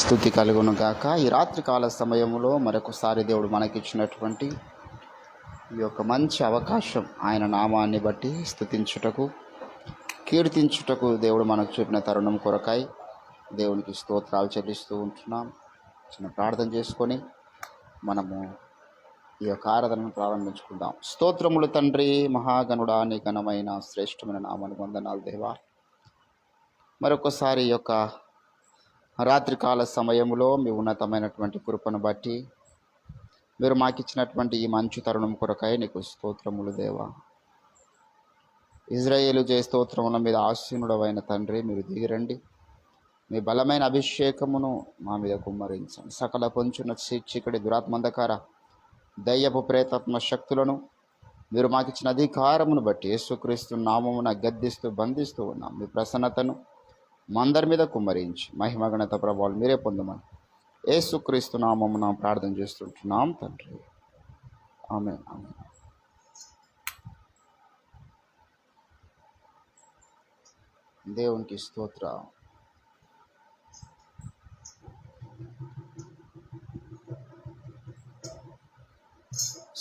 స్తుతి కలుగును గాక. ఈ రాత్రి కాల సమయంలో మరొకసారి దేవుడు మనకిచ్చినటువంటి ఈ యొక్క మంచి అవకాశం, ఆయన నామాన్ని బట్టి స్తుతించుటకు, కీర్తించుటకు దేవుడు మనకు చూపిన తరుణం కొరకాయి దేవునికి స్తోత్రాలు చెల్లిస్తూ ఉంటున్నాం. చిన్న ప్రార్థన చేసుకొని మనము ఈ యొక్క ఆరాధనను ప్రారంభించుకుందాం. స్తోత్రములు తండ్రి, మహాగణుడా, నీ ఘనమైన శ్రేష్టమైన నామానికి వందనాలు దేవా. మరొకసారి ఈ యొక్క రాత్రికాల సమయంలో మీ ఉన్నతమైనటువంటి కృపను బట్టి మీరు మాకిచ్చినటువంటి ఈ మంచి తరుణం కొరకై నీకు స్తోత్రములు దేవా. ఇజ్రాయేలు జయ స్తోత్రముల మీద ఆసీనుడవైన తండ్రి, మీరు దిగిరండి. మీ బలమైన అభిషేకమును మా మీద కుమ్మరించండి. సకల పొంచున్న చీకటి దురాత్మంధకార దయ్యపు ప్రేతాత్మ శక్తులను మీరు మాకిచ్చిన అధికారమును బట్టి యేసుక్రీస్తు నామమున గద్దిస్తూ బంధిస్తూ ఉన్నాం. మీ ప్రసన్నతను మా అందరి మీద కుమ్మరించి మహిమగణత ప్రభావాలు మీరే పొందమని యేసుక్రీస్తు నామమున ప్రార్థన చేస్తుంటున్నాం తండ్రి. ఆమేన్. ఆమేన్. దేవునికి స్తోత్రం.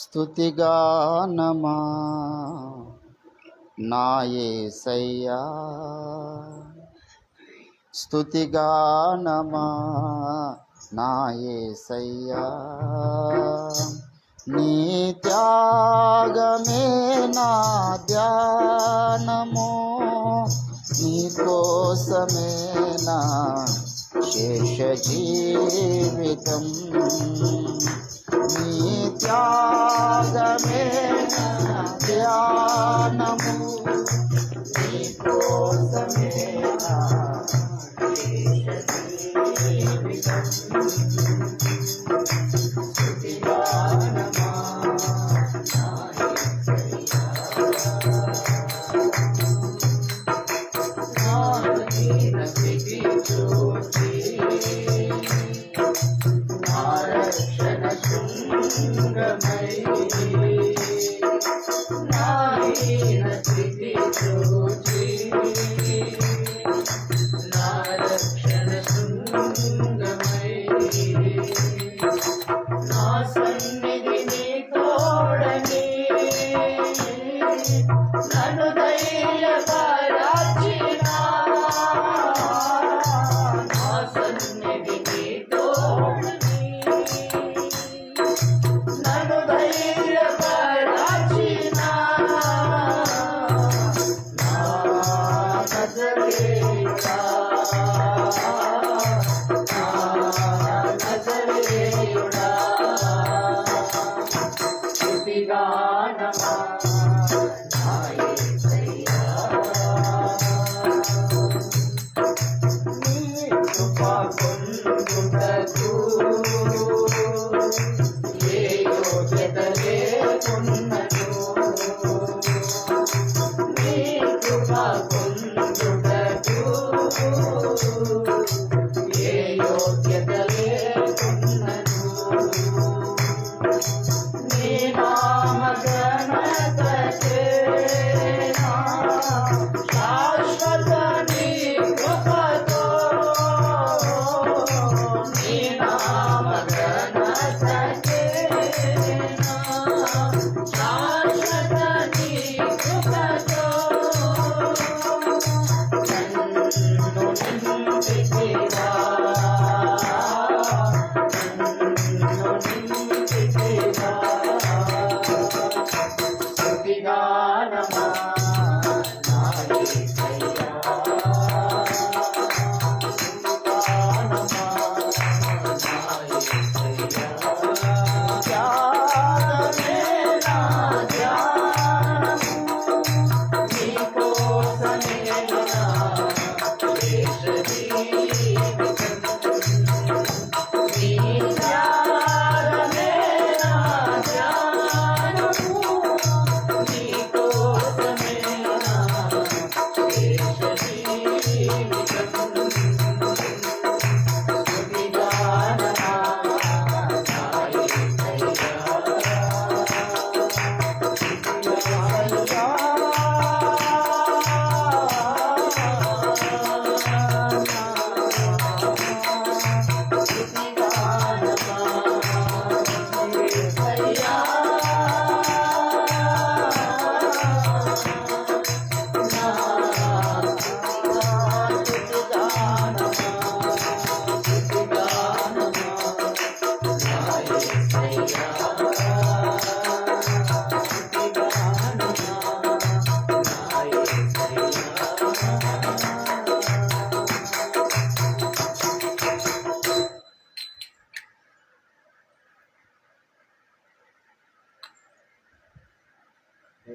స్తుతిగానమా నా యేసయ్యా, స్తుతిగానమా నా యేసయ్యా, నీ త్యాగమే నా ధ్యానము, నీ కోసమే నా శేష జీవితం, నీ త్యాగమే నా ధ్యానము, నీ కోసమే నా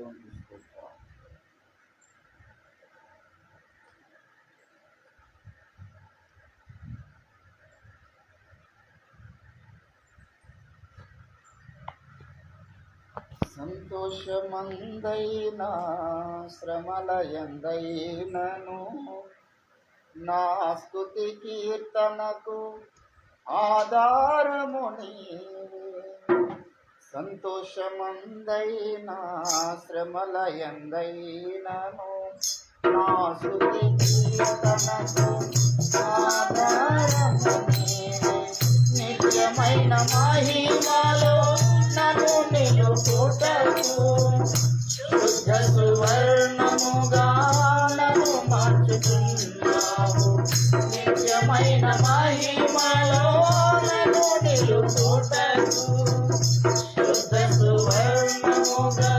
దేవునికి స్తోత్రం. సంతోషమందైనా శ్రమలయందైనను నా స్తుతి కీర్తనకు ఆధారము నీవే. సంతోషమందైనా శ్రమలయందైనను నా స్తుతి కీర్తనకు ఆధారము నీవే. నిత్యమైన మహిమలో నన్ను నిలుపుటకు శుద్ధ సువర్ణముగా నన్ను మార్చుతున్నావు. నిత్యమైన మహిమలో నన్ను నిలుపుటకు శుద్ధ సువర్ణముగా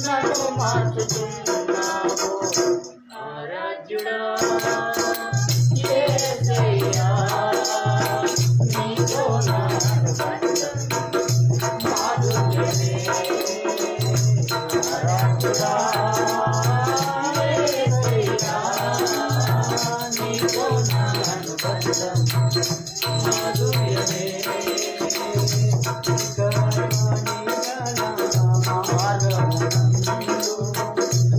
నన్ను మార్చుతున్నావు. ఆరాధ్యుడా యేసయ్యా, నీతో నా అనుబంధం మాధుర్యమే. ఆరాధ్యుడా యేసయ్యా, నీతో నా అనుబంధం మాధుర్యమే.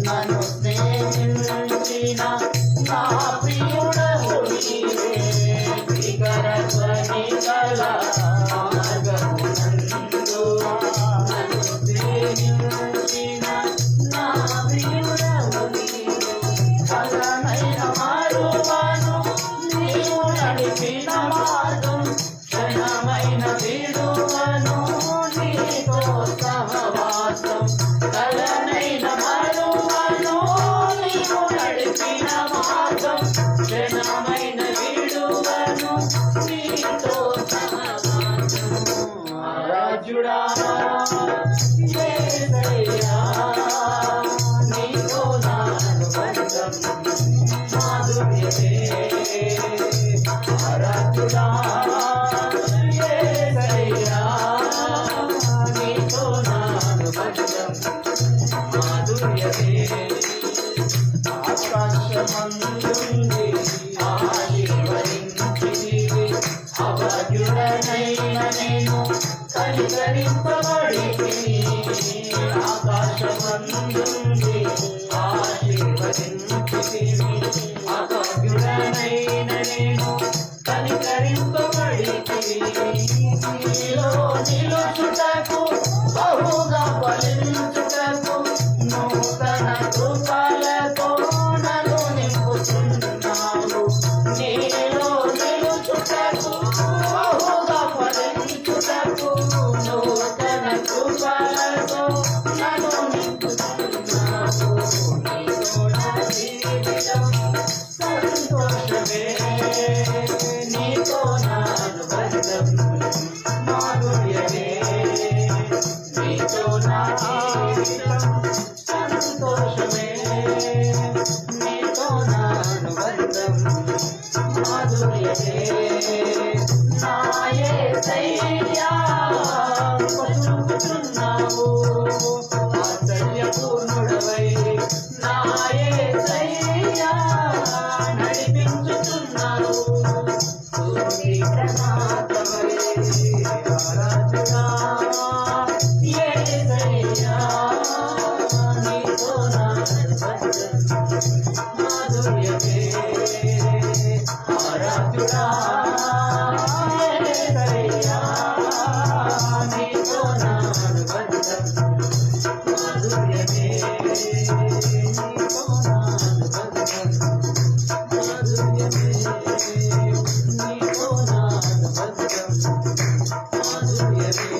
నన్ను స్నేహించిన నా ప్రియుడవు నీవే. భీకర ధ్వని గల మార్గమునందు నన్ను స్నేహించిన నా ప్రియుడవు నీవే. బలమైన మారువను నీవు నడిపిన మార్గం, క్షణమైన విడువను నీతో సహవాసం. బలమైన మారువను నీవు నడిపిన మార్గం, క్షణమైన విడువను నీతో సహవాసం. ఆరాధ్యుడా యేసయ్యా, నీతో నా అనుబంధం మాధుర్యమే. ఆరాధ్యుడా యేసయ్యా, నీతో నా అనుబంధం మాధుర్యమే. ఆకాశమందుండి ఆశీర్వదించితివి, అభాగ్యుడనైన నేను కనికరింపబడితిని. ఆకాశమందుండి ఆశీర్వదించితివి, అభాగ్యుడనైన నేను కనికరింపబడితివి. నీలో నిలుచుటకు బహుగా ఫలించుటకు నూతన కృపలతో నన్ను నింపుతున్నావు. నీలో నిలుచుటకు బహుగా ఫలించుటకు నూతన కృపలతో నన్ను నింపుతున్నావు. నీతో నా జీవితం సంతోషమే. నీతో నా అనుబంధం మాధుర్యమే. నీతో నా జీవితం సంతోషమే. నీతో నా అనుబంధం మాధుర్యమే. నా యేసయ్యా పలుకుతున్నావు, ఆశ్చర్యపూర్ణుడవై నా యేసయ్యా నడిపించుతున్నావు. స్తుతి ప్రణాతమై ఆరాధనా యేసయ్యా, నీతో నా అనుబంధం మాధుర్యమే. ఆరాధ్యుడా యేసయ్యా, నీతో నా అనుబంధం మాధుర్యమే. నీతో నా అనుబంధం మాధుర్యమే. నీతో నా అనుబంధం మాధుర్యమే.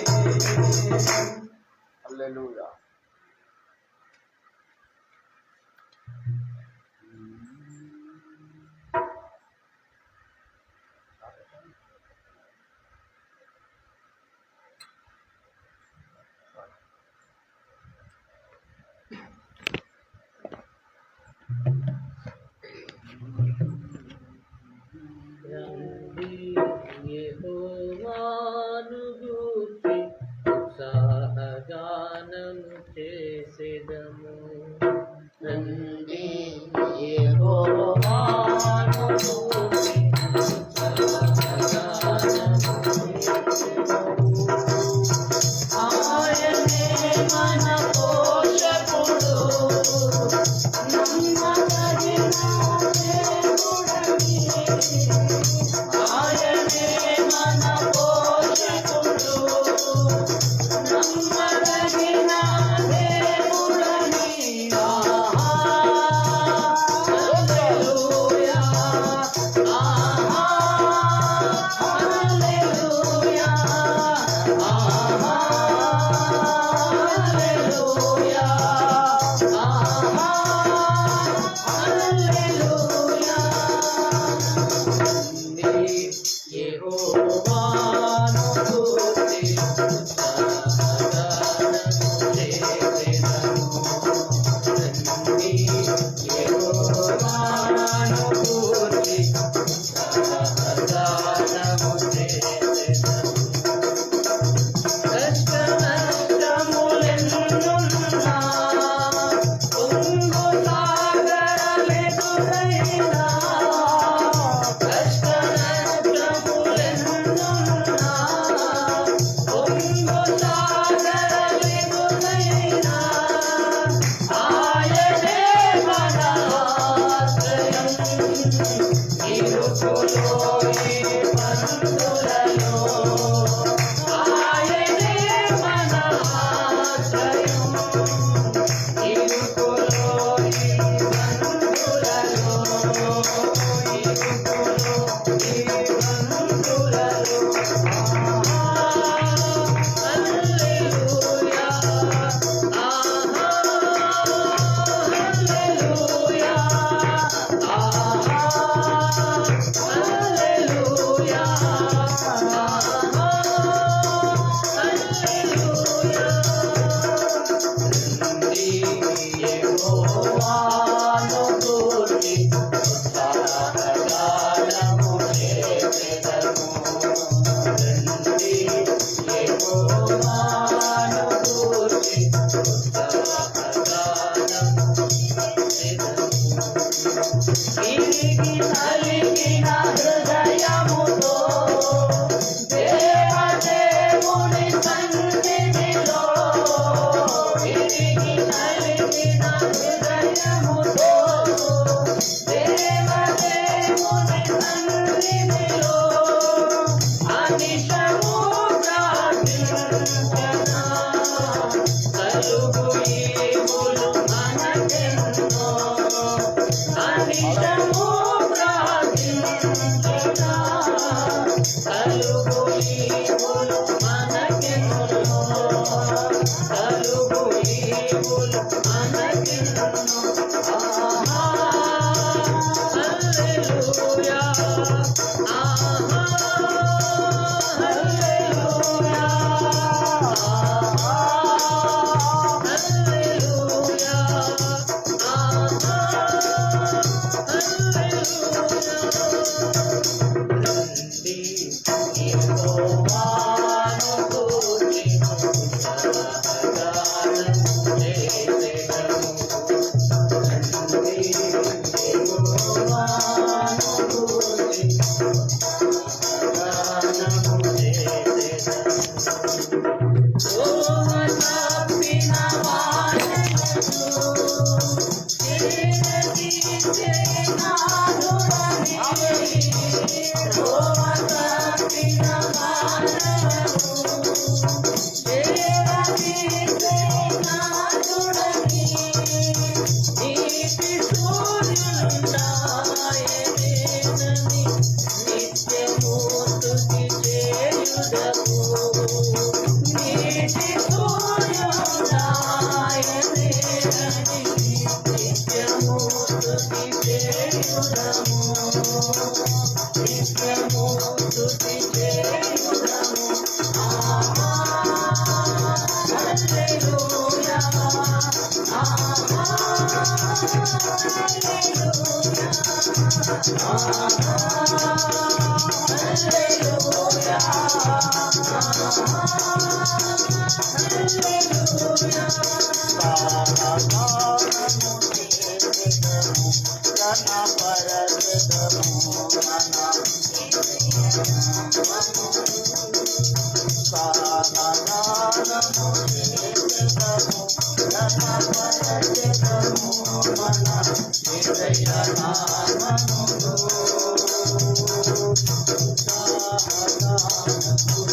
Jai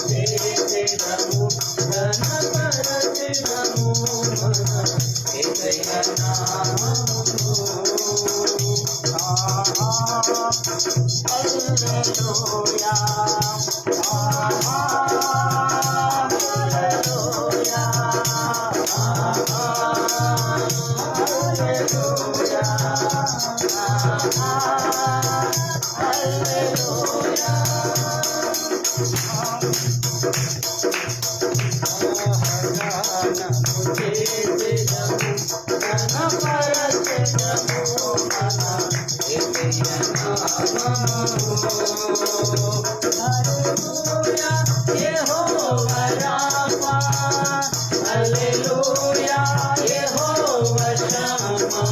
చేసెదము ఘనపరచెదము మన యేసయ్య నామమును. హల్లెలూయా హల్లెలూయా హల్లెలూయా హల్లెలూయా. గానము చేసెదము ఘనపరచెదము మన యేసయ్య నామమును. హల్లెలూయా యెహోవా రాఫా హల్లెలూయా యెహోవా షమ్మా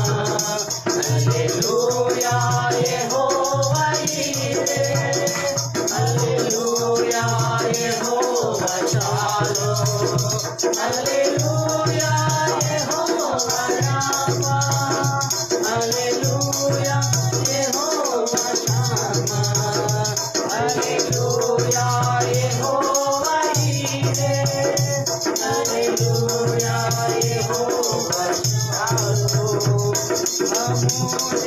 హల్లెలూయా యెహోవా ఈరే హల్లెలూయా యెహోవా షాలోమ్ హల్లెలూయా యెహోవా రాఫా హల్లెలూయా యెహోవా షమ్మా హల్లెలూయా యెహోవా ఈరే హల్లెలూయా యెహోవా షాలోమ్.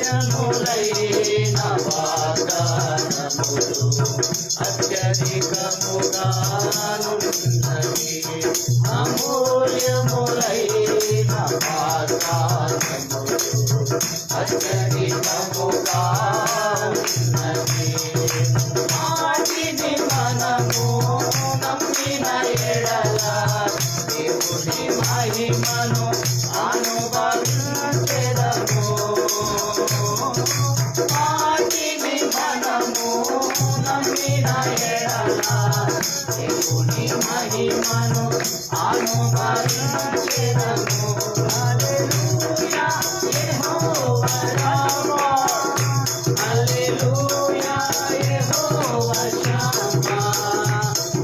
అమూల్యములైన వాగ్దానములు అత్యధికముగానున్నవి. అమూల్యములైన వాగ్దానములు అత్యధికముగానున్నవి. వాటిని మనము నమ్మిన ఎడల దేవుని మహిమను అనుభవించెదము. వాటిని మనము నమ్మిన ఎడల దేవుని మహిమను అనుభవించెదము. హల్లెలూయా యెహోవా రాఫా హల్లెలూయా యెహోవా షమ్మా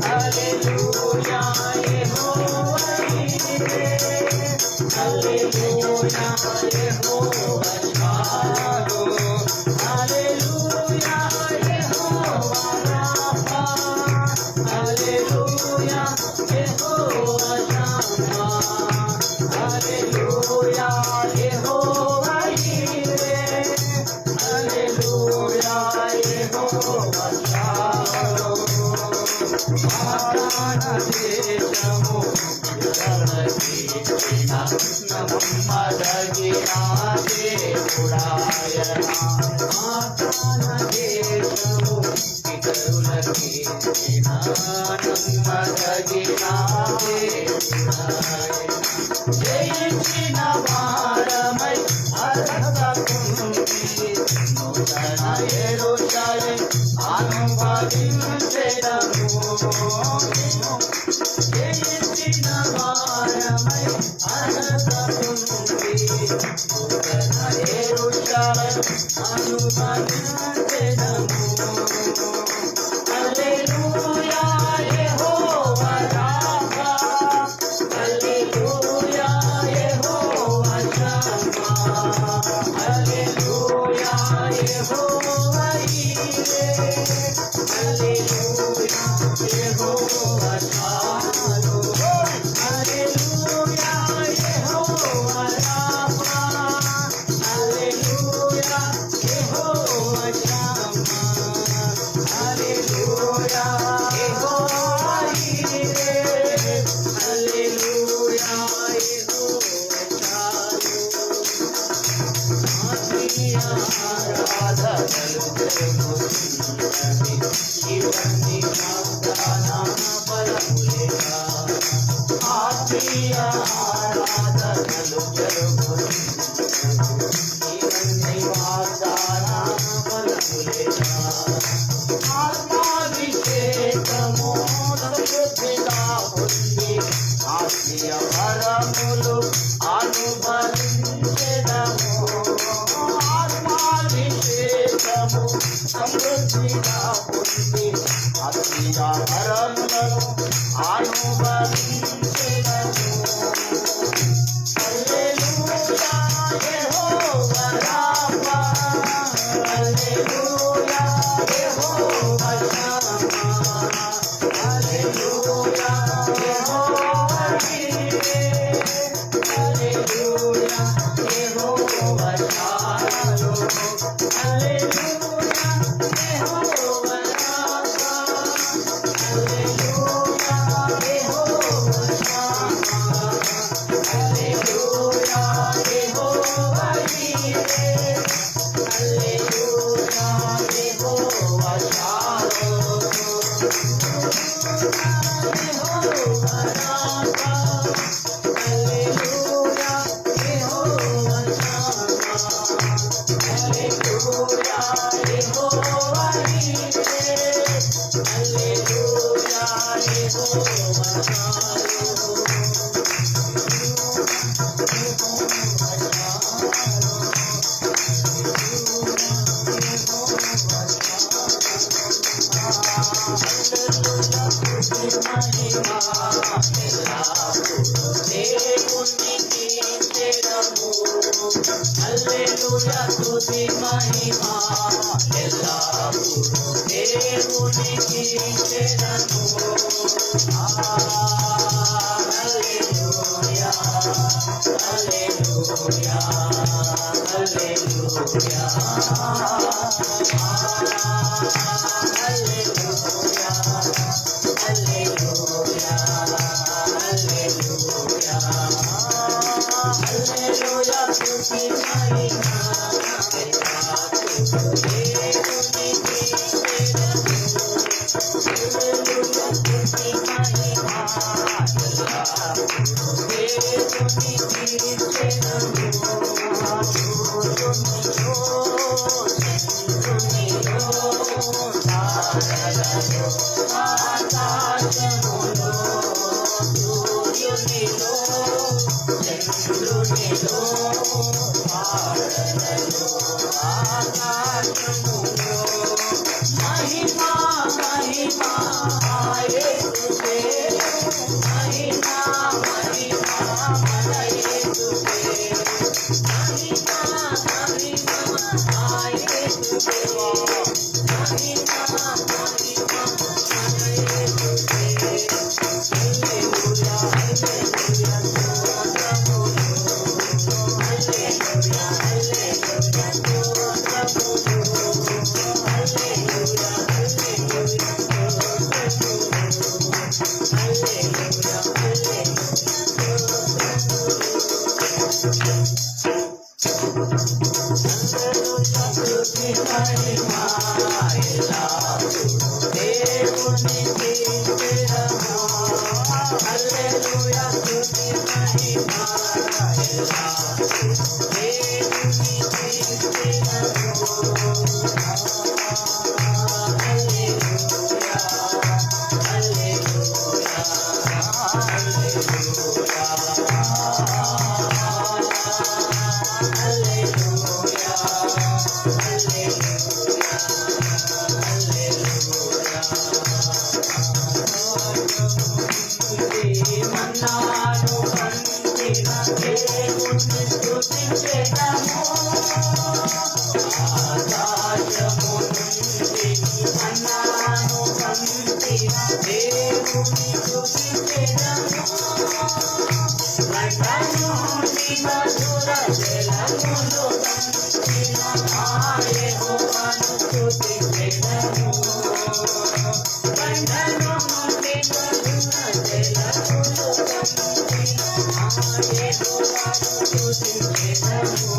హల్లెలూయా యెహోవా ఈరే హల్లెలూయా యెహోవా షాలోమ్ హల్లెలూయా యెహోవా రాఫా హల్లెలూయా యెహోవా షమ్మా హల్లెలూయా యెహోవా ఈరే హల్లెలూయా యెహోవా షాలోమ్. వాగ్దాన దేశము ఎదరదీసిన నమ్మదగిన దేవుడాయన. వాగ్దాన దేశము ఇతరులకిచ్చిన నమ్మదగిన దేవుడాయన. జయించిన వారమై అర్హత పొంది నూతన యెరూషలేము అనుభవించెదము. జయించిన వారమై అర్హత పొంది నూతన యెరూషలేము అనుభవించెదము. హల్లెలూయా యెహోవా రాఫా హల్లెలూయా యెహోవా షమ్మా హల్లెలూయా యెహోవా ఈరే హల్లెలూయా యెహోవా షాలోమ్ హల్లెలూయా యెహోవా రాఫా హల్లెలూయా యెహోవా షమ్మా హల్లెలూయా యెహోవా ఈరే హల్లెలూయా యెహోవా షాలోమ్. ఆరాధనలు జరుగుతున్నవి ఇవన్నీ వాగ్దాన ఫలములేగా. ఆత్మీయ ఆరాధనలు జరుగుతున్నవి ఇవన్నీ వాగ్దాన ఫలములేగా. ఆత్మాభిషేకము సమృద్ధిగా ఉంది ఆత్మీయ వరములు అనుభవించెదము. ఆత్మాభిషేకము సమృద్ధిగా ఉంది ఆత్మీయ వరములను అనుభవించెదము. హల్లెలూయా యెహోవా రాఫా హల్లెలూయా యెహోవా షమ్మా హల్లెలూయా స్తుతి మహిమా ఎల్లప్పుడూ దేవునికి చెందెను. హల్లెలూయా హల్లెలూయా హల్లెలూయా హల్లెలూయా హల్లెలూయా హల్లెలూయా హల్లెలూయా స్తుతి మహిమా ఎల్లప్పుడూ దేవునికి చెందెను. హల్లెలూయా స్తుతి మహిమా ఎల్లప్పుడూ దేవునికి చెందెను. ఆకాశములో సూర్యునిలో చంద్రునిలో తారలలో ఆకాశములో మహిమా మహిమా యేసువే మహిమా మహిమా మన యేసువే మహిమా మహిమా యేసువే మహిమా మహిమా మన యేసువే. హల్లెలూయా హల్లెలూయా హల్లెలూయా హల్లెలూయా హల్లెలూయా మన్నాను పంపిన దేవుని స్తుతించెదము. ఆకాశము నుండి మన్నాను పంపిన దేవుని స్తుతించెదము. లంక నుండి మధుర జలములు పంపిన ఆ యెహోవాను స్తుతించెదము. లంక నుండి మధుర జలములు పంపిన ఆ యెహోవాను స్తుతించెదము.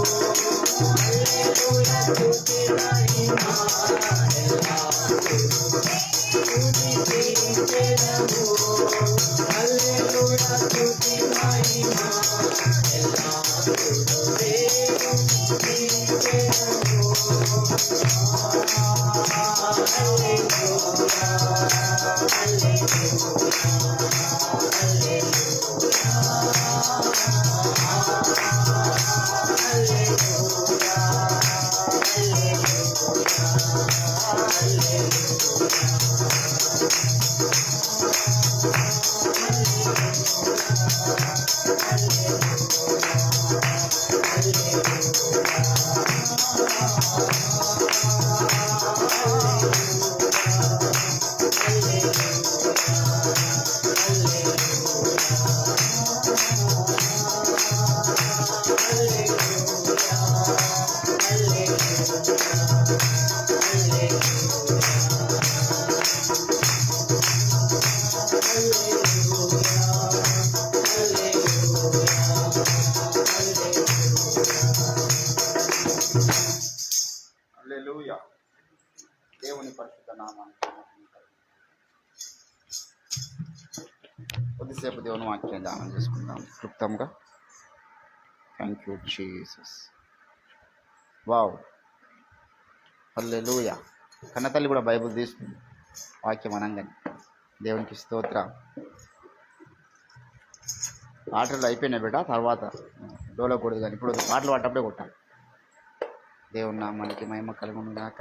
హల్లెలూయా స్తుతి మహిమా ఎల్లప్పుడూ స్తుతించెదము. హల్లెలూయా స్తుతి మహిమా ఎల్లప్పుడూ దేవునికి చెందెను. హల్లెలూయా హల్లెలూయా. దేవుని పరిశుద్ధ నామానికి మహిమ కలుగును. కొద్దిసేపు దేవుని వాక్యం ధ్యానం చేసుకుందాం క్లుప్తంగా. Thank you Jesus. వావ్, హల్లెలూయా. కన్నతల్లి కూడా బైబిల్ తీసుకుంది వాక్యం అనంగానే. దేవునికి స్తోత్రం. పాటలు అయిపోయినాయి బిడ్డ, తర్వాత డోలకూడదు కానీ ఇప్పుడు పాటలు పాడేటప్పుడే కొట్టాలి. దేవుని నామానికి మహిమ కలుగును గాక.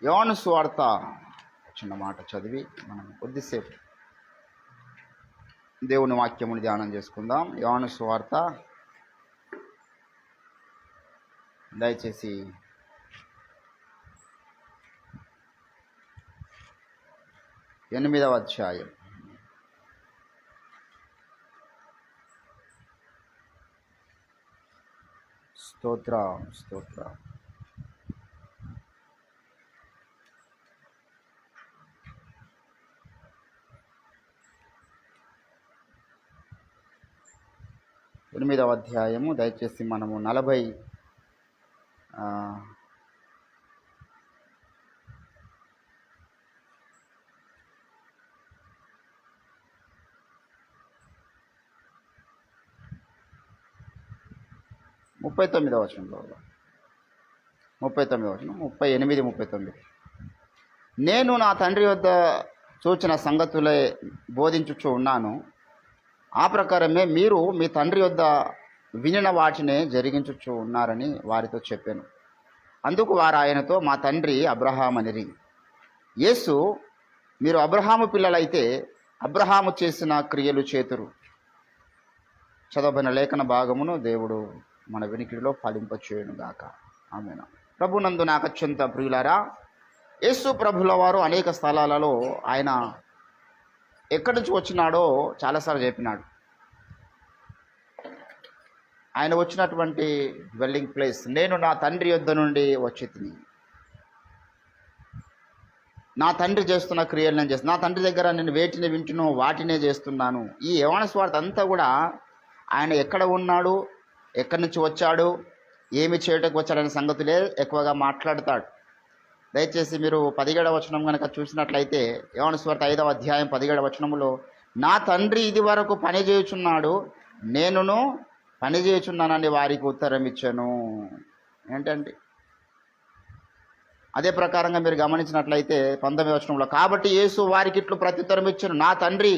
యోహాను సువార్త చిన్న మాట చదివి మనం కొద్దిసేపు దేవుని వాక్యముని ధ్యానం చేసుకుందాం. యోహాను సువార్త దయచేసి 8వ అధ్యాయం. స్తోత్రం స్తోత్రం. ఎనిమిదవ అధ్యాయము దయచేసి మనము 39వ వచనంలో 39వ వచనం 38, 39. నేను నా తండ్రి వద్ద చూచిన సంగతులే బోధించుచూ ఉన్నాను, ఆ ప్రకారమే మీరు మీ తండ్రి వద్ద వినిన వాటినే జరిగించుచూ ఉన్నారని వారితో చెప్పాను. అందుకు వారు ఆయనతో, మా తండ్రి అబ్రహామనిరి. యేసు, మీరు అబ్రహాము పిల్లలైతే అబ్రహాము చేసిన క్రియలు చేతురు. చదవబడిన లేఖన భాగమును దేవుడు మన వినికిడిలో ఫలింపచేయును గాక. ఆమేన్. ప్రభునందు నాకు అత్యంత ప్రియులారా, యేసు ప్రభుల వారు అనేక స్థలాలలో ఆయన ఎక్కడి నుంచి వచ్చినాడో చాలాసార్లు చెప్పినాడు. ఆయన వచ్చినటువంటి డ్వెల్లింగ్ ప్లేస్, నేను నా తండ్రి యొద్ద నుండి వచ్చి తిని, నా తండ్రి చేస్తున్న క్రియలు నేను చేస్తున్నాను, నా తండ్రి దగ్గర నేను వేటిని వింటునో వాటినే చేస్తున్నాను. ఈ యోహాను సువార్త అంతా కూడా ఆయన ఎక్కడ ఉన్నాడు, ఎక్కడి నుంచి వచ్చాడు, ఏమి చేయటకు వచ్చాడనే సంగతులే ఎక్కువగా మాట్లాడతాడు. దయచేసి మీరు 17వ వచనం కనుక చూసినట్లయితే, యోహాను సువార్త 5వ అధ్యాయం 17వ వచనములో, నా తండ్రి ఇది వరకు పని చేయుచున్నాడు, నేనును పని చేయుచున్నానని వారికి ఉత్తరం ఇచ్చాను. ఏంటండి? అదే ప్రకారంగా మీరు గమనించినట్లయితే 19వ వచనంలో, కాబట్టి యేసు వారికి ఇట్లు ప్రత్యుత్తరం ఇచ్చాను, నా తండ్రి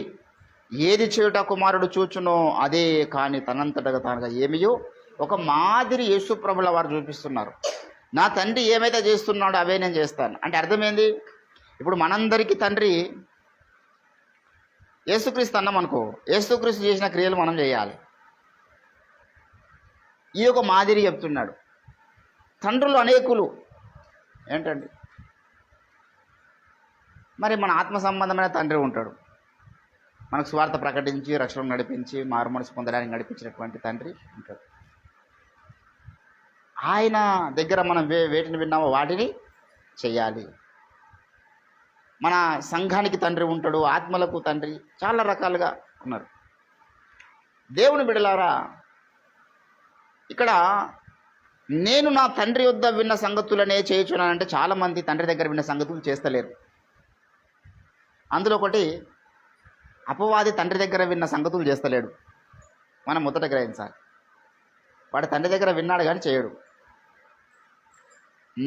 ఏది చేయుట కుమారుడు చూచునో అదే, కానీ తనంతటగా తానుగా ఏమియో ఒక మాదిరి యేసు ప్రభుల వారు చూపిస్తున్నారు. నా తండ్రి ఏమైతే చేస్తున్నాడో అవే నేను చేస్తాను అంటే అర్థమైంది. ఇప్పుడు మనందరికీ తండ్రి యేసుక్రీస్తు అన్నాం అనుకో, యేసుక్రీస్తు చేసిన క్రియలు మనం చేయాలి. ఈ ఒక మాదిరి చెప్తున్నాడు. తండ్రులు అనేకులు ఏంటండి, మరి మన ఆత్మ సంబంధమైన తండ్రి ఉంటాడు, మనకు స్వార్థ ప్రకటించి రక్షణ నడిపించి మారు మనసు పొందడానికి నడిపించినటువంటి తండ్రి ఉంటాడు. ఆయన దగ్గర మనం వేటిని విన్నామో వాటిని చెయ్యాలి. మన సంఘానికి తండ్రి ఉంటాడు, ఆత్మలకు తండ్రి, చాలా రకాలుగా ఉన్నారు. దేవుని బిడ్డలారా, ఇక్కడ నేను నా తండ్రి వద్ద విన్న సంగతులనే చేయుచున్నానంటే చాలామంది తండ్రి దగ్గర విన్న సంగతులు చేస్తలేరు. అందులో ఒకటి, అపవాది తండ్రి దగ్గర విన్న సంగతులు చేస్తలేడు. మనం మొదట గ్రహించాలి. వాడు తండ్రి దగ్గర విన్నాడు కానీ చేయడు.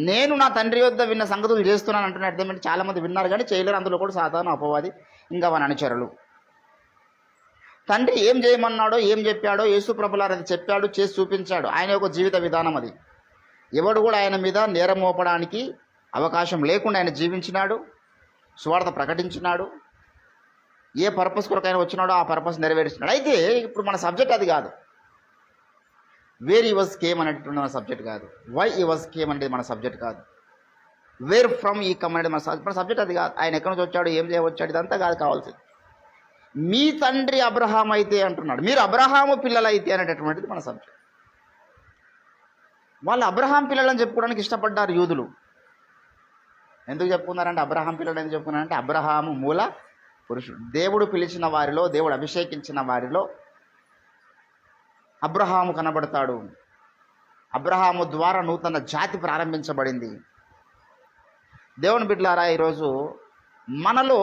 నేను నా తండ్రి వద్ద విన్న సంగతులు చేస్తున్నాను అంటున్న అర్థం ఏంటి? చాలామంది విన్నారు కానీ చేయలేరు. అందులో కూడా సాతాను, అపవాది, ఇంకా వాని అనుచరులు. తండ్రి ఏం చేయమన్నాడో, ఏం చెప్పాడో యేసు ప్రభులారు అది చెప్పాడు, చేసి చూపించాడు. ఆయన యొక్క జీవిత విధానం అది. ఎవడు కూడా ఆయన మీద నేరం మోపడానికి అవకాశం లేకుండా ఆయన జీవించినాడు, సువార్త ప్రకటించినాడు. ఏ పర్పస్ కొరకు ఆయన వచ్చినాడో ఆ పర్పస్ నెరవేర్చినాడు. అయితే ఇప్పుడు మన సబ్జెక్ట్ అది కాదు. వేర్ ఈ వాజ్ కేమ్ అనేటువంటి మన సబ్జెక్ట్ కాదు. వై ఈ వాజ్ కేమ్ అనేది మన సబ్జెక్ట్ కాదు. వేర్ ఫ్రమ్ ఈ కమ్ అనేది మన సబ్జెక్ట్ అది కాదు. ఆయన ఎక్కడి నుంచి వచ్చాడు, ఏం చేయవచ్చాడు, ఇదంతా కాదు కావాల్సింది. మీ తండ్రి అబ్రహాం అయితే అంటున్నాడు, మీరు అబ్రహాము పిల్లలైతే అనేటటువంటిది మన సబ్జెక్ట్. వాళ్ళు అబ్రహాం పిల్లలని చెప్పుకోవడానికి ఇష్టపడ్డారు యూదులు. ఎందుకు చెప్పుకున్నారంటే, అబ్రహాం పిల్లలు ఎందుకు చెప్పుకున్నారంటే, అబ్రహాము మూల పురుషుడు. దేవుడు పిలిచిన వారిలో, దేవుడు అభిషేకించిన వారిలో అబ్రహాము కనబడతాడు. అబ్రహాము ద్వారా నూతన జాతి ప్రారంభించబడింది. దేవుని బిడ్డలారా, ఈరోజు మనలో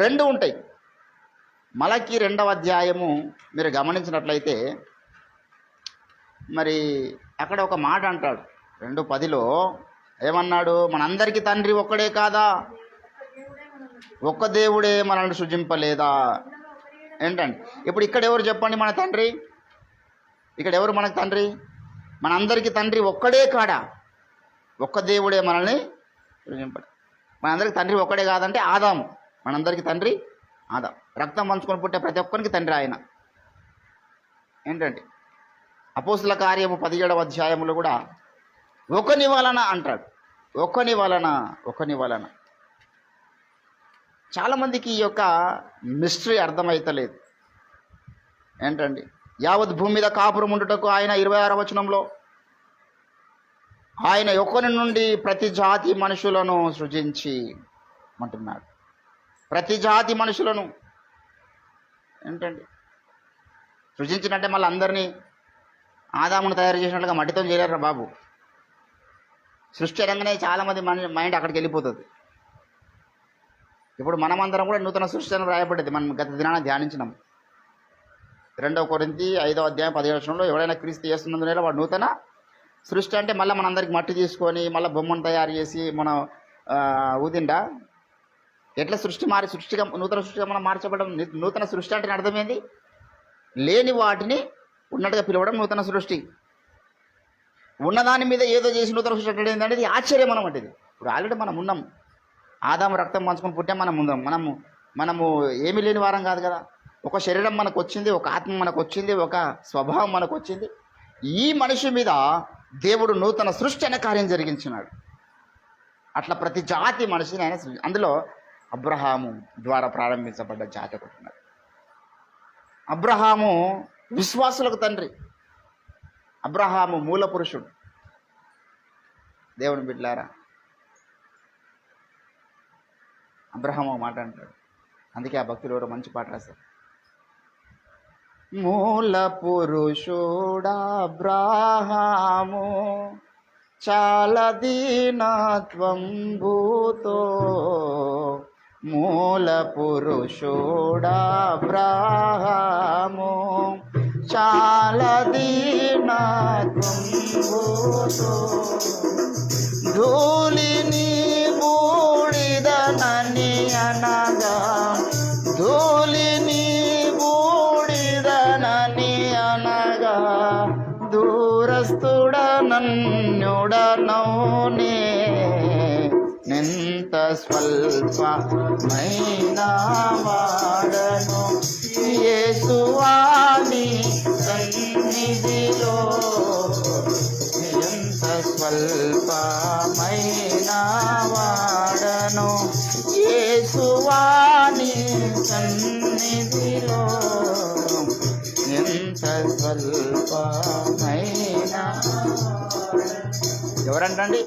రెండు ఉంటాయి. మలకి 2వ అధ్యాయము మీరు గమనించినట్లయితే మరి అక్కడ ఒక మాట అంటాడు. 2:10లో ఏమన్నాడు? మనందరికీ తండ్రి ఒక్కడే కాదా? ఒక్క దేవుడే మనల్ని సృజింపలేదా? ఏంటండి ఇప్పుడు ఇక్కడ ఎవరు చెప్పండి మన తండ్రి? ఇక్కడ ఎవరు మనకు తండ్రి? మనందరికీ తండ్రి ఒక్కడే కాడా? ఒక్క దేవుడే మనల్ని సృజింపడు. మనందరికీ తండ్రి ఒక్కడే కాదంటే ఆదాము. మనందరికీ తండ్రి ఆదాం. రక్తం పంచుకొని పుట్టే ప్రతి ఒక్కరికి తండ్రి ఆయన. ఏంటంటే అపోస్తుల కార్యము 17వ అధ్యాయములో కూడా ఒకని వలన అంటాడు. ఒకని వలన. చాలామందికి ఈ యొక్క మిస్టరీ అర్థమవుతలేదు. ఏంటండి యావత్ భూమి మీద కాపురం ఉండుటకు ఆయన 26వ వచనంలో ఆయన ఒకని నుండి ప్రతి జాతి మనుషులను సృజించి అంటున్నాడు. ప్రతి జాతి మనుషులను ఏంటండి సృజించినట్టే మళ్ళీ అందరినీ ఆదామును తయారు చేసినట్లుగా మట్టితో చేయలేరు బాబు. సృష్టి అనగానే చాలామంది మైండ్ అక్కడికి వెళ్ళిపోతుంది. ఇప్పుడు మనమందరం కూడా నూతన సృష్టి అని రాయబడ్డది. మనం గత దినాన్ని ధ్యానించినాం. 2 కొరింథీ 5వ అధ్యాయం 17వ వచనంలో ఎవడైనా క్రీస్తు చేస్తున్నందున వాడు నూతన సృష్టి అంటే మళ్ళీ మనందరికి మట్టి తీసుకొని మళ్ళీ బొమ్మను తయారు చేసి మనం ఊదిండా ఎట్లా సృష్టిగా నూతన సృష్టిగా మనం మార్చబడడం. నూతన సృష్టి అంటే అర్థమైంది లేని వాటిని ఉన్నట్టుగా పిలవడం నూతన సృష్టి. ఉన్నదాని మీద ఏదో చేసి నూతన సృష్టి అంటే ఏంటంటే ఇది ఆశ్చర్యం అనమాట. ఇది ఇప్పుడు ఆల్రెడీ మనం ఉన్నాం. ఆదాము రక్తం పంచుకొని పుట్టాం, మనం ఉందాం. మనము ఏమీ లేని వారం కాదు కదా. ఒక శరీరం మనకు వచ్చింది, ఒక ఆత్మ మనకు వచ్చింది, ఒక స్వభావం మనకు వచ్చింది. ఈ మనిషి మీద దేవుడు నూతన సృష్టి అనే కార్యం జరిగించినాడు. అట్లా ప్రతి జాతి మనిషిని ఆయన అందులో అబ్రహాము ద్వారా ప్రారంభించబడ్డ జాతి ఒకటి ఉన్నది. అబ్రహాము విశ్వాసులకు తండ్రి. అబ్రహాము మూల పురుషుడు. దేవుని బిడ్డలారా, అబ్రహాము మాట అంటాడు. అందుకే ఆ భక్తులు ఎవరో మంచి పాట రాశారు. మూల పురుషుడా అబ్రహాము చాలా దీనత్వం భూతో. మూల పురుషుడా అబ్రహాము చాలా దీనత్వం భూతో. ధూళిని బూడిదనని అనగా ధూళిని బూడిదనని అనగా దూరస్థుడనన్యుడనౌనే నింత స్వల్పమైన వాడను యేసువాని సన్నిధిలో. ఎంత స్వల్పమైన వాడను యేసువాని సన్నిధిలో. ఎంత స్వల్పమైన ఎవరంటండి?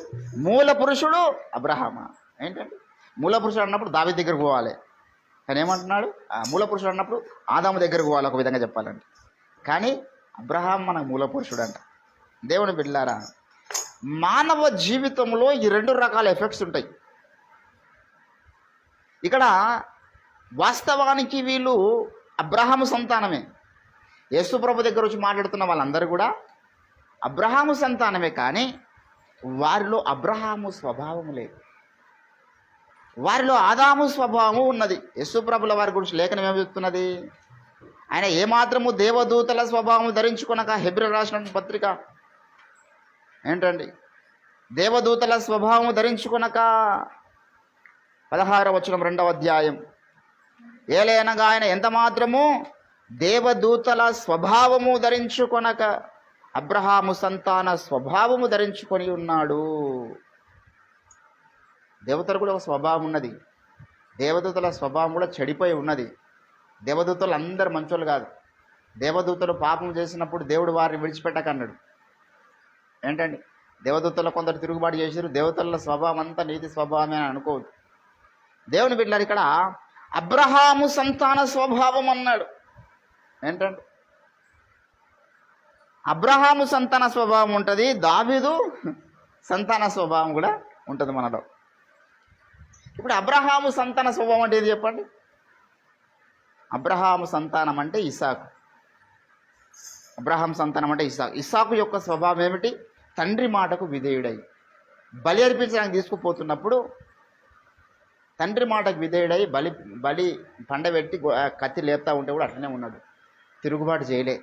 మూల పురుషుడు అబ్రహామా. ఏంటండి మూల పురుషుడు అన్నప్పుడు దావీదు దగ్గరకు పోవాలి. కానీ ఏమంటున్నాడు? మూల పురుషుడు అన్నప్పుడు ఆదాము దగ్గరకు పోవాలి ఒక విధంగా చెప్పాలంటే. కానీ అబ్రహాం మన మూల పురుషుడు అంట. దేవుని బిడ్డలారా, మానవ జీవితంలో ఈ 2 రకాల ఎఫెక్ట్స్ ఉంటాయి. ఇక్కడ వాస్తవానికి వీళ్ళు అబ్రహాము సంతానమే. యేసు ప్రభు దగ్గర వచ్చి మాట్లాడుతున్న వాళ్ళందరూ కూడా అబ్రహాము సంతానమే. కానీ వారిలో అబ్రహాము స్వభావము లేదు. వారిలో ఆదాము స్వభావము ఉన్నది. యేసు ప్రభుల వారి గురించి లేఖనం ఏమి చెప్తున్నది? ఆయన ఏమాత్రము దేవదూతల స్వభావం ధరించుకొనక, హెబ్రీయులకు రాసిన పత్రిక ఏంటండి, దేవదూతల స్వభావం ధరించుకొనక 16వ వచనం 2వ అధ్యాయం. ఏలయనగా ఆయన ఎంత మాత్రము దేవదూతల స్వభావము ధరించుకొనక అబ్రహాము సంతాన స్వభావము ధరించుకొని ఉన్నాడు. దేవతలు కూడా ఒక స్వభావం ఉన్నది. దేవదూతల స్వభావం కూడా చెడిపోయి ఉన్నది. దేవదూతలు అందరు మంచోళ్ళు కాదు. దేవదూతలు పాపం చేసినప్పుడు దేవుడు వారిని విడిచిపెట్టకన్నాడు. ఏంటండి దేవదూతలు కొందరు తిరుగుబాటు చేసారు. దేవతల స్వభావం అంతా నీతి స్వభావమే అని అనుకోవద్దు. దేవుని బిడ్డలారు, ఇక్కడ అబ్రహాము సంతాన స్వభావం అన్నాడు. ఏంటండి అబ్రహాము సంతాన స్వభావం ఉంటుంది, దావీదు సంతాన స్వభావం కూడా ఉంటుంది మనలో. ఇప్పుడు అబ్రహాము సంతాన స్వభావం అంటే ఏది చెప్పండి? అబ్రహాము సంతానం అంటే ఇస్సాకు. అబ్రహాం సంతానం అంటే ఇస్సాకు. ఇస్సాకు యొక్క స్వభావం ఏమిటి? తండ్రి మాటకు విధేయుడై. బలి అర్పించడానికి తీసుకుపోతున్నప్పుడు తండ్రి మాటకు విధేయుడై బలి పండబెట్టి కత్తి లేపుతా ఉంటే కూడా అట్లనే ఉన్నాడు, తిరుగుబాటు చేయలే.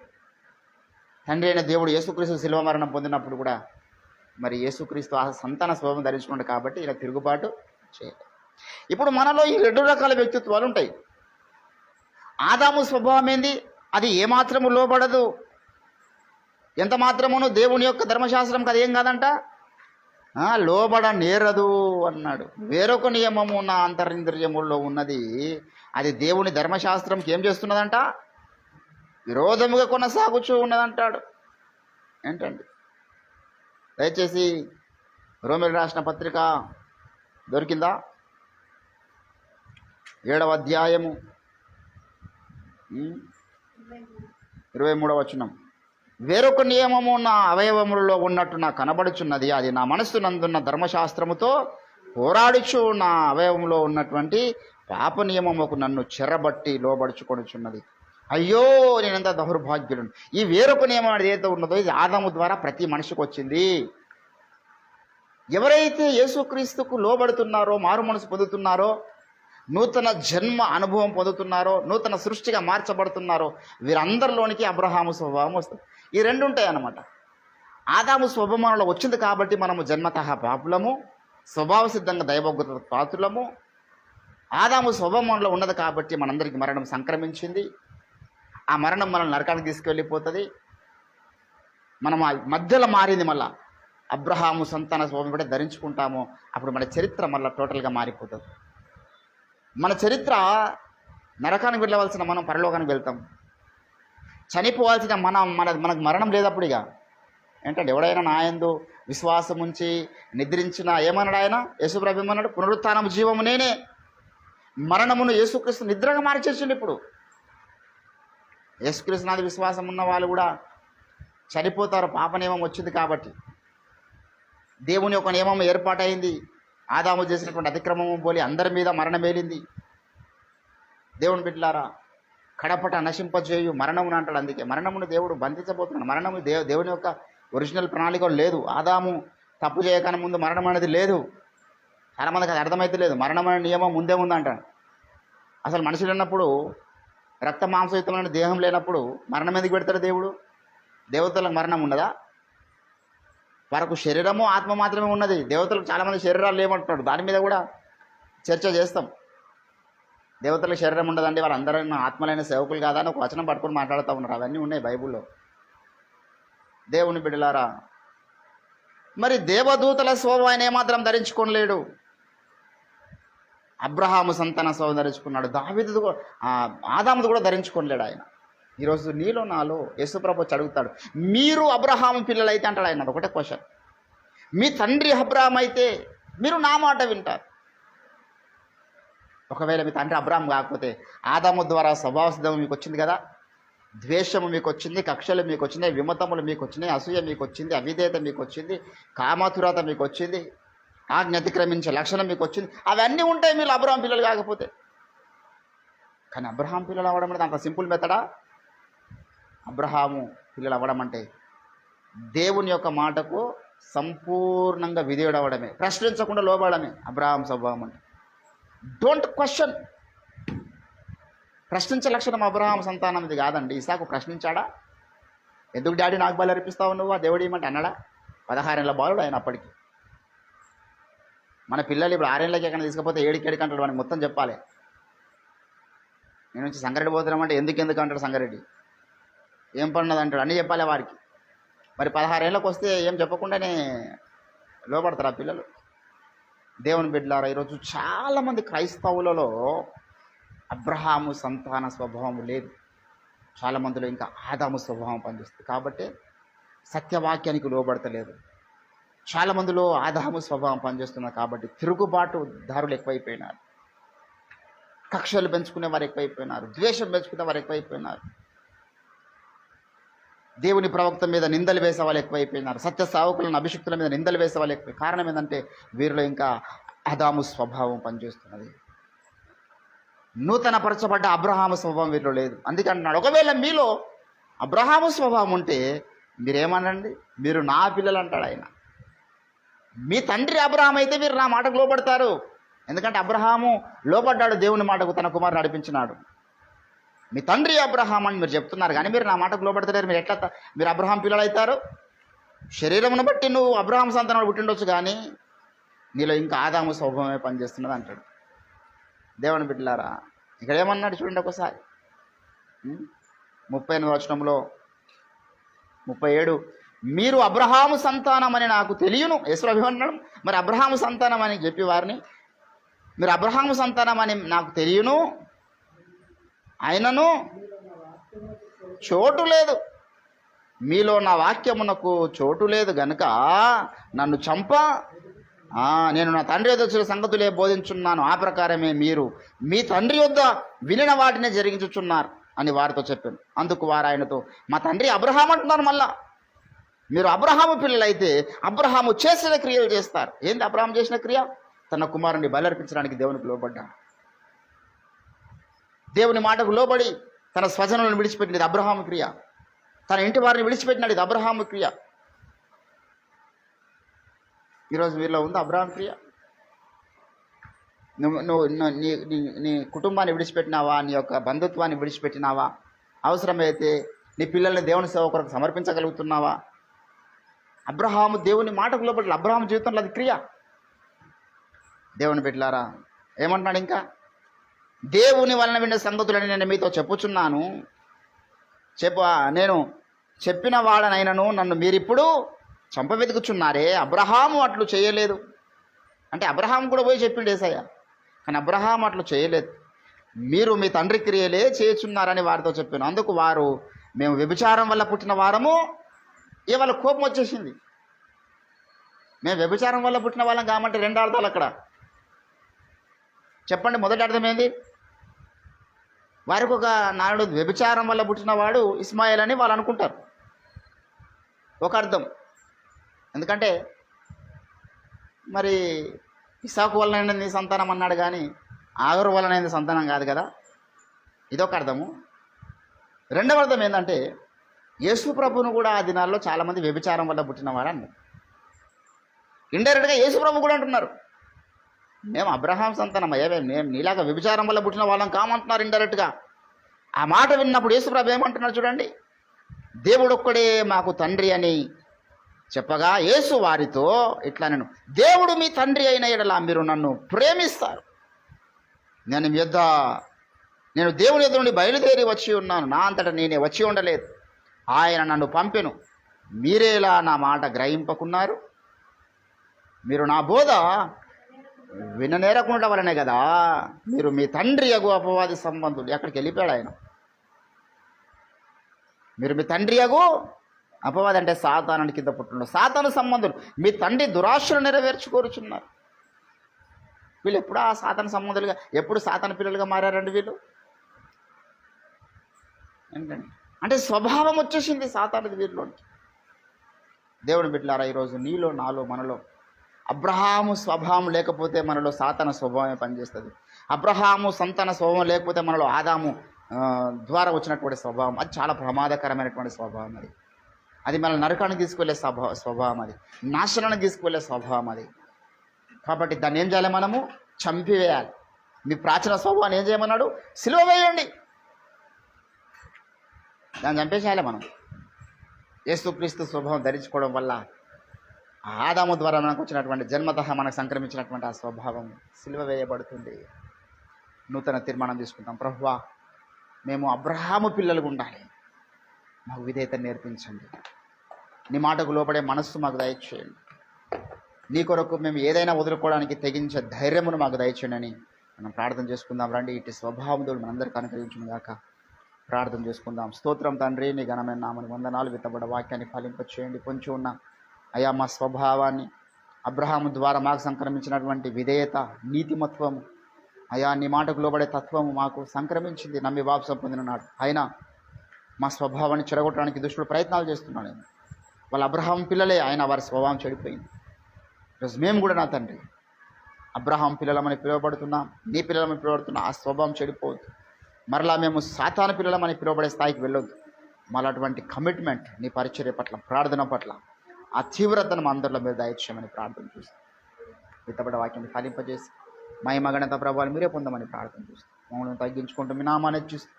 తండ్రి అయిన దేవుడు యేసుక్రీస్తు శిలువ మరణం పొందినప్పుడు కూడా మరి యేసుక్రీస్తు ఆ సంతాన స్వభావం ధరించుకున్నాడు కాబట్టి ఇలా తిరుగుబాటు చేయలే. ఇప్పుడు మనలో ఈ 2 రకాల వ్యక్తిత్వాలు ఉంటాయి. ఆదాము స్వభావం ఏంది? అది ఏమాత్రము లోబడదు, ఎంత మాత్రమును దేవుని యొక్క ధర్మశాస్త్రంకి అది ఏం కాదంట, లోబడ నేరదు అన్నాడు. వేరొక నియమము నా అంతరింద్రియముల్లో ఉన్నది, అది దేవుని ధర్మశాస్త్రంకి ఏం చేస్తున్నదంట? విరోధముగా కొనసాగుచూ ఉన్నదంటాడు. ఏంటండి? దయచేసి రోమిలకు రాసిన పత్రిక దొరికిందా? 7వ అధ్యాయము 23వ వచనం. వేరొక నియమము నా అవయవములలో ఉన్నట్టు నాకు కనబడుచున్నది, అది నా మనస్సునందున్న ధర్మశాస్త్రముతో పోరాడుచు నా అవయవంలో ఉన్నటువంటి పాప నియమముకు నన్ను చెరబట్టి లోబడుచుకొనుచున్నది. అయ్యో నేనెంత దౌర్భాగ్యులను. ఈ వేరొక నియమం ఏదైతే ఉన్నదో ఇది ఆదాము ద్వారా ప్రతి మనిషికి వచ్చింది. ఎవరైతే యేసుక్రీస్తుకు లోబడుతున్నారో, మారు మనసు పొందుతున్నారో, నూతన జన్మ అనుభవం పొందుతున్నారో, నూతన సృష్టిగా మార్చబడుతున్నారో వీరందరిలోనికి అబ్రహాము స్వభావం వస్తుంది. ఈ 2 ఉంటాయి అన్నమాట. ఆదాము స్వభావంలో వచ్చింది కాబట్టి మనము జన్మతః పాపులము, స్వభావ సిద్ధంగా దైవోగ్రత పాత్రులము. ఆదాము స్వభావంలో ఉన్నది కాబట్టి మనందరికీ మరణం సంక్రమించింది. ఆ మరణం మనల్ని నరకానికి తీసుకెళ్ళిపోతుంది. మనం ఆ మధ్యలో మారింది. మళ్ళా అబ్రహాము సంతాన స్వభావం కూడా ధరించుకుంటాము. అప్పుడు మన చరిత్ర మళ్ళీ టోటల్గా మారిపోతుంది. మన చరిత్ర నరకానికి వెళ్ళవలసిన మనం పరలోకానికి వెళ్తాం. చనిపోవాల్సిన మనకు మరణం లేదప్పుడు. ఇక ఏంటంటే ఎవడైనా నా యందు విశ్వాసం ఉంచి నిద్రించిన ఏమన్నాడు ఆయన? యేసుప్రభు ఏమన్నాడు? పునరుత్థానము జీవము నేనే. మరణమును యేసుక్రీస్తు నిద్రగా మార్చేసిండు. ఇప్పుడు యేసుక్రీస్తు నాది విశ్వాసం ఉన్న వాళ్ళు కూడా చనిపోతారు. పాప నియమం వచ్చింది కాబట్టి దేవుని యొక్క నియమం ఏర్పాటైంది. ఆదాము చేసినటువంటి అతిక్రమము పోలి అందరి మీద మరణం వేలింది. దేవుని బిడ్డలారా, కడపట నశింపజేయు మరణమును అంటాడు. అందుకే మరణమును దేవుడు బంధించబోతున్నాడు. మరణము దేవుని యొక్క ఒరిజినల్ ప్రణాళిక లేదు. ఆదాము తప్పు చేయకనే ముందు మరణం అనేది లేదు. చాలామందికి అది అర్థమైతే లేదు. మరణం అనే నియమం ముందే ఉందంటాడు. అసలు మనుషులు ఉన్నప్పుడు రక్త మాంసయుతమైన దేహం లేనప్పుడు మరణం ఎందుకు పెడతాడు దేవుడు? దేవతలకు మరణం ఉండదా? వారికి శరీరము ఆత్మ మాత్రమే ఉన్నది. దేవతలకు చాలామంది శరీరాలు లేమంటున్నాడు. దాని మీద కూడా చర్చ చేస్తాం. దేవతలకు శరీరం ఉండదండి, వాళ్ళందరూ ఆత్మలైన సేవకులు కాదా అని ఒక వచనం పట్టుకొని మాట్లాడుతూ ఉన్నారు. అవన్నీ ఉన్నాయి బైబుల్లో. దేవుని బిడ్డలారా, మరి దేవదూతల స్వభావం ఆయన ఏమాత్రం ధరించుకోలేడు. అబ్రహాము సంతాన స్వభావం ధరించుకున్నాడు. దావీదు ఆదాముది కూడా ధరించుకోలేడు ఆయన. ఈరోజు నీలో నాలో యేసుప్రభు వచ్చి అడుగుతాడు, మీరు అబ్రహాము పిల్లలు అయితే అంటాడు ఆయన. ఒకటే క్వశ్చన్, మీ తండ్రి అబ్రహాం అయితే మీరు నా మాట వింటారు. ఒకవేళ మీ తండ్రి అబ్రహాం కాకపోతే ఆదాము ద్వారా స్వభావ సిద్ధము మీకు వచ్చింది కదా, ద్వేషము మీకు వచ్చింది, కక్షలు మీకు వచ్చినాయి, విమతములు మీకు వచ్చినాయి, అసూయ మీకు వచ్చింది, అవిధేయత మీకు వచ్చింది, కామాతురత మీకు వచ్చింది, ఆజ్ఞ అతిక్రమించే లక్షణం మీకు వచ్చింది. అవన్నీ ఉంటాయి మీరు అబ్రహాం పిల్లలు కాకపోతే. కానీ అబ్రహాం పిల్లలు అవ్వడం అంటే అంత సింపుల్ మెథడా? అబ్రహాము పిల్లలు అవ్వడం అంటే దేవుని యొక్క మాటకు సంపూర్ణంగా విధేయుడవడమే, ప్రశ్నించకుండా లోబడమే అబ్రహాం స్వభావం అంటే. Don't question. ప్రశ్నించే లక్షణం అబ్రహాం సంతానం ఇది కాదండి. ఇసాకు ప్రశ్నించాడా? ఎందుకు డాడీ నాకు బలి అర్పిస్తావు నువ్వు, ఆ దేవుడు ఏమంటే అన్నాడా? 16 ఏళ్ళ బాలుడు ఆయన అప్పటికి. మన పిల్లలు ఇప్పుడు 6 ఏళ్ళకి ఎక్కడ తీసుకపోతే 7 అంటాడు. మనకి మొత్తం చెప్పాలి. నేను నుంచి సంగారెడ్డి పోతున్నామంటే ఎందుకు అంటాడు సంగారెడ్డి. ఏం పడినది అంటాడు, అన్నీ చెప్పాలి వారికి. మరి 16 ఏళ్ళకి వస్తే ఏం చెప్పకుండానే లోపడతారు ఆ పిల్లలు. దేవుని బిడ్డలారా, ఈరోజు చాలామంది క్రైస్తవులలో అబ్రహాము సంతాన స్వభావం లేదు. చాలామందిలో ఇంకా ఆదాము స్వభావం పనిచేస్తుంది కాబట్టి సత్యవాక్యానికి లోబడతలేదు. చాలామందిలో ఆదాము స్వభావం పనిచేస్తున్నారు కాబట్టి తిరుగుబాటు దారులు ఎక్కువైపోయినారు, కక్షలు పెంచుకునే వారు ఎక్కువైపోయినారు, ద్వేషం పెంచుకునే వారు ఎక్కువైపోయినారు. దేవుని ప్రవక్త మీద నిందలు వేసే వాళ్ళు ఎక్కువైపోయినారు. సత్య సావకులను అభిషిక్తుల మీద నిందలు వేసే వాళ్ళు ఎక్కువ. కారణం ఏంటంటే వీరిలో ఇంకా ఆదాము స్వభావం పనిచేస్తున్నది. నూతన పరచబడ్డ అబ్రహాము స్వభావం వీరిలో లేదు. అందుకే అంటున్నాడు, ఒకవేళ మీలో అబ్రహాము స్వభావం ఉంటే మీరేమనండి, మీరు నా పిల్లలు అంటాడు ఆయన. మీ తండ్రి అబ్రహాం అయితే మీరు నా మాటకు లోబడతారు. ఎందుకంటే అబ్రహాము లోబడ్డాడు, దేవుని మాటకు తన కుమారుని నడిపించినాడు. మీ తండ్రి అబ్రహాం అని మీరు చెప్తున్నారు, కానీ మీరు నా మాటకు లోబడతారు. మీరు ఎట్లా మీరు అబ్రహాం పిల్లలు అవుతారు? శరీరమును బట్టి నువ్వు అబ్రహాం సంతానం పుట్టిండొచ్చు, కానీ నీలో ఇంకా ఆదాము స్వభావమే పనిచేస్తున్నది అంటాడు. దేవుని బిడ్డలారా, ఇక్కడ ఏమన్నాడు చూడండి ఒకసారి. 38వ వచనంలో 37, మీరు అబ్రహాము సంతానం అని నాకు తెలియను. యేసు అన్నాడు, మరి అబ్రహాము సంతానం అని చెప్పి వారిని, మీరు అబ్రహాము సంతానం అని నాకు తెలియను, ఆయనను చోటు లేదు, మీలో నా వాక్యమునకు చోటు లేదు గనుక నన్ను చంప, నేను నా తండ్రి యొద్ద వచ్చిన సంగతులే బోధించున్నాను, ఆ ప్రకారమే మీరు మీ తండ్రి యొద్ద వినిన వాటినే జరిగించుచున్నారు అని వారితో చెప్పాను. అందుకు వారు ఆయనతో, మా తండ్రి అబ్రహాం అంటున్నారు. మళ్ళా మీరు అబ్రహాము పిల్లలైతే అబ్రహాము చేసిన క్రియలు చేస్తారు. ఏంది అబ్రహాం చేసిన క్రియ? తన కుమారుని బలర్పించడానికి దేవునికి లోబడ్డాడు. దేవుని మాటకు లోబడి తన స్వజనులను విడిచిపెట్టినది అబ్రహాము క్రియ. తన ఇంటి వారిని విడిచిపెట్టినది ఇది అబ్రహాము క్రియ. ఈరోజు వీరిలో ఉంది అబ్రహాం క్రియ? నువ్వు నీ కుటుంబాన్ని విడిచిపెట్టినావా? నీ యొక్క బంధుత్వాన్ని విడిచిపెట్టినావా? అవసరమైతే నీ పిల్లల్ని దేవుని సేవ కొరకు సమర్పించగలుగుతున్నావా? అబ్రహాము దేవుని మాటకు లోబడి అబ్రహాము జీవితంలో అది క్రియ. దేవుని బిడ్డలారా, ఏమంటున్నాడు ఇంకా? దేవుని వలన విన్న సంగతులని నేను మీతో చెప్పుచున్నాను. నేను చెప్పిన వాడనైనను నన్ను మీరిప్పుడు చంపవెతుకుచున్నారే. అబ్రహాము అట్లు చేయలేదు. అంటే అబ్రహాం కూడా పోయి చెప్పిండు యేసయ్య, కానీ అబ్రహాం అట్లు చేయలేదు. మీరు మీ తండ్రి క్రియలే చేయుచున్నారని వారితో చెప్పాను. అందుకు వారు, మేము వ్యభిచారం వల్ల పుట్టిన వారము. వాళ్ళ కోపం వచ్చేసింది. మేము వ్యభిచారం వల్ల పుట్టిన వాళ్ళం కామంటే రెండు అర్థాలు అక్కడ చెప్పండి. మొదటి అర్థం ఏంది? వారికి ఒక నాడు వ్యభిచారం వల్ల పుట్టినవాడు ఇస్మాయిల్ అని వాళ్ళు అనుకుంటారు, ఒక అర్థం. ఎందుకంటే మరి ఇసాకు వలన నీ సంతానం అన్నాడు, కానీ ఆగరు వలన సంతానం కాదు కదా, ఇదొక అర్థము. రెండవ అర్థం ఏంటంటే యేసు ప్రభును కూడా ఆ దినాల్లో చాలామంది వ్యభిచారం వల్ల పుట్టినవాడు అన్నారు. ఇండైరెక్ట్గా యేసు ప్రభు కూడా అంటున్నారు, మేము అబ్రహాం సంతానం అయ్యావే, మేము నీలాగా వ్యభిచారం వల్ల పుట్టిన వాళ్ళం కామంటున్నారు ఇండైరెక్ట్గా. ఆ మాట విన్నప్పుడు యేసు ప్రభు ఏమంటున్నారు చూడండి, దేవుడు ఒక్కడే మాకు తండ్రి అని చెప్పగా యేసు వారితో ఇట్లా, దేవుడు మీ తండ్రి అయిన యెడల మీరు నన్ను ప్రేమిస్తారు. నేను దేవుని యొద్ద నుండి బయలుదేరి వచ్చి ఉన్నాను, నా అంతటా నేనే వచ్చి ఉండలేదు, ఆయన నన్ను పంపెను. మీరేలా నా మాట గ్రహింపకున్నారు? మీరు నా బోధ విననేరకుండా వలనే కదా మీరు మీ తండ్రి యగు అపవాది సంబంధులు. ఎక్కడికి వెళ్ళిపోయాడు ఆయన. మీరు మీ తండ్రి యగు అపవాది అంటే సాతాను కింద పుట్టిన సాతాను సంబంధులు, మీ తండ్రి దురాశలు నెరవేర్చుకోరుచున్నారు. వీళ్ళు ఎప్పుడు ఆ సాతాను సంబంధులుగా, ఎప్పుడు సాతాను పిల్లలుగా మారారండి వీళ్ళు? ఏంటండి అంటే స్వభావం వచ్చేసింది సాతానుది వీరిలో. దేవుని బిడ్డలారా, ఈరోజు నీలో, నాలో, మనలో అబ్రహాము స్వభావం లేకపోతే మనలో సాతాన స్వభావమే పనిచేస్తుంది. అబ్రహాము సంతాన స్వభావం లేకపోతే మనలో ఆదాము ద్వారా వచ్చినటువంటి స్వభావం, అది చాలా ప్రమాదకరమైనటువంటి స్వభావం. అది మన నరకానికి తీసుకువెళ్ళే స్వభావం, అది నాశనానికి తీసుకువెళ్ళే స్వభావం అది. కాబట్టి దాన్ని ఏం చేయాలి? మనము చంపివేయాలి. మీ ప్రాచీన స్వభావాన్ని ఏం చేయమన్నాడు? సిలువ వేయండి, దాన్ని చంపేసేయాలి. మనం యేసుక్రీస్తు స్వభావం ధరించుకోవడం వల్ల ఆదాము ద్వారా మనకు వచ్చినటువంటి జన్మతః మనకు సంక్రమించినటువంటి ఆ స్వభావం సిలువ వేయబడుతుంది. నూతన తీర్మానం తీసుకుంటాం, ప్రభువా మేము అబ్రహాము పిల్లలుగా ఉండాలి, మాకు విధేయత నేర్పించండి, నీ మాటకు లోపడే మనస్సు మాకు దయచేయండి, నీ కొరకు మేము ఏదైనా వదులుకోవడానికి తెగించే ధైర్యమును మాకు దయచేయండి అని మనం ప్రార్థన చేసుకుందాం. రండి, ఇటు స్వభావములు మనందరికీ అనుగ్రహించును గాక. ప్రార్థన చేసుకుందాం. స్తోత్రం తండ్రి, నీ ఘనమైన నామని వందనాలు. విత్తబడ్డ వాక్యాన్ని ఫలింపచేయండి. పొంచి ఉన్న అయా మా స్వభావాన్ని, అబ్రహాము ద్వారా మాకు సంక్రమించినటువంటి విధేయత, నీతిమత్వము, అయా నీ మాటకు లోబడే తత్వము మాకు సంక్రమించింది. నమ్మి వాపసం పొందిన నాడు అయినా మా స్వభావాన్ని చెడగొట్టడానికి దుష్టుడు ప్రయత్నాలు చేస్తున్నాడు. వాళ్ళ అబ్రహాం పిల్లలే, ఆయన వారి స్వభావం చెడిపోయింది. ఈరోజు మేము కూడా నా తండ్రి అబ్రహాం పిల్లలమని పిలువబడుతున్నాం, నీ పిల్లలమని పిలువబడుతున్నా. ఆ స్వభావం చెడిపోవద్దు. మరలా మేము సాతాను పిల్లలమని పిలువబడే స్థాయికి వెళ్ళొద్దు. మళ్ళీ అటువంటి కమిట్మెంట్ నీ పరిచర్య పట్ల, ప్రార్థన పట్ల, ఆ తీవ్రతను మా అందరిలో మీరు దయచేయమని ప్రార్థన చేస్తాం. విత్తబడ్డ వాక్యాన్ని ఫలింపజేసి మహిమ ఘనత ప్రభావాలు మీరే పొందమని ప్రార్థన చేస్తాం. మమ్మల్ని తగ్గించుకుంటూ మీ నామాన్ని చూస్తాం.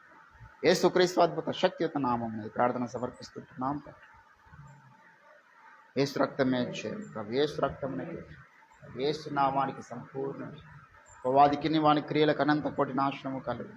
యేసుక్రీస్తు అద్భుత శక్తియుత నామం ప్రార్థన సమర్పిస్తున్నాం. యేసు రక్తమే చేరు ప్రభు, యేసు రక్తమే యేసు నామానికి సంపూర్ణ వాదికి వాని క్రియలకు అనంత కోటి నాశనము కలుగు.